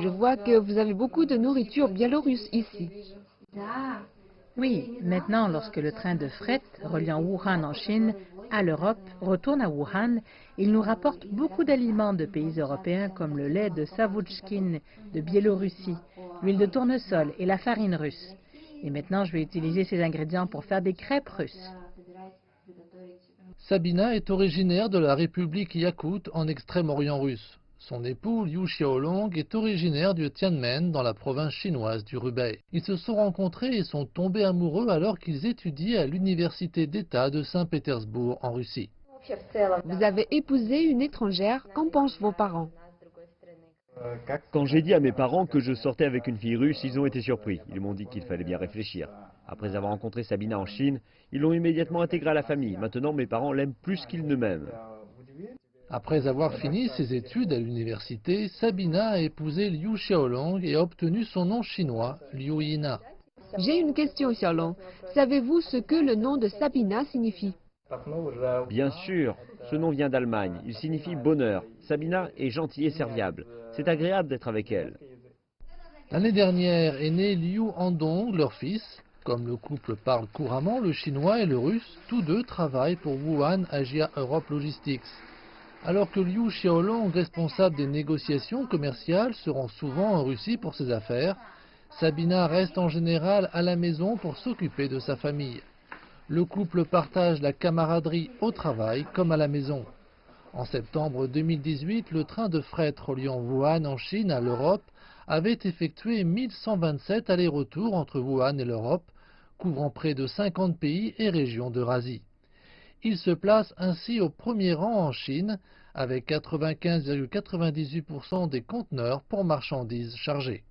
Je vois que vous avez beaucoup de nourriture biélorusse ici. Oui, maintenant, lorsque le train de fret reliant Wuhan en Chine à l'Europe retourne à Wuhan, il nous rapporte beaucoup d'aliments de pays européens comme le lait de Savouchkine de Biélorussie, l'huile de tournesol et la farine russe. Et maintenant, je vais utiliser ces ingrédients pour faire des crêpes russes. Sabina est originaire de la République Iakoute en Extrême-Orient russe. Son époux Liu Xiaolong est originaire du Tianmen dans la province chinoise du Hubei. Ils se sont rencontrés et sont tombés amoureux alors qu'ils étudiaient à l'université d'État de Saint-Pétersbourg en Russie. Vous avez épousé une étrangère, qu'en pensent vos parents? Quand j'ai dit à mes parents que je sortais avec une fille russe, ils ont été surpris. Ils m'ont dit qu'il fallait bien réfléchir. Après avoir rencontré Sabina en Chine, ils l'ont immédiatement intégrée à la famille. Maintenant, mes parents l'aiment plus qu'ils ne m'aiment. Après avoir fini ses études à l'université, Sabina a épousé Liu Xiaolong et a obtenu son nom chinois, Liu Yina. J'ai une question, Xiaolong. Savez-vous ce que le nom de Sabina signifie? Bien sûr, ce nom vient d'Allemagne. Il signifie bonheur. Sabina est gentille et serviable. C'est agréable d'être avec elle. L'année dernière est né Liu Andong, leur fils. Comme le couple parle couramment le chinois et le russe, tous deux travaillent pour Wuhan Asia Europe Logistics. Alors que Liu Xiaolong, responsable des négociations commerciales, se rend souvent en Russie pour ses affaires, Sabina reste en général à la maison pour s'occuper de sa famille. Le couple partage la camaraderie au travail comme à la maison. En septembre 2018, le train de fret reliant Wuhan en Chine à l'Europe avait effectué 1127 allers-retours entre Wuhan et l'Europe, couvrant près de 50 pays et régions d'Eurasie. Il se place ainsi au premier rang en Chine, avec 95,98% des conteneurs pour marchandises chargées.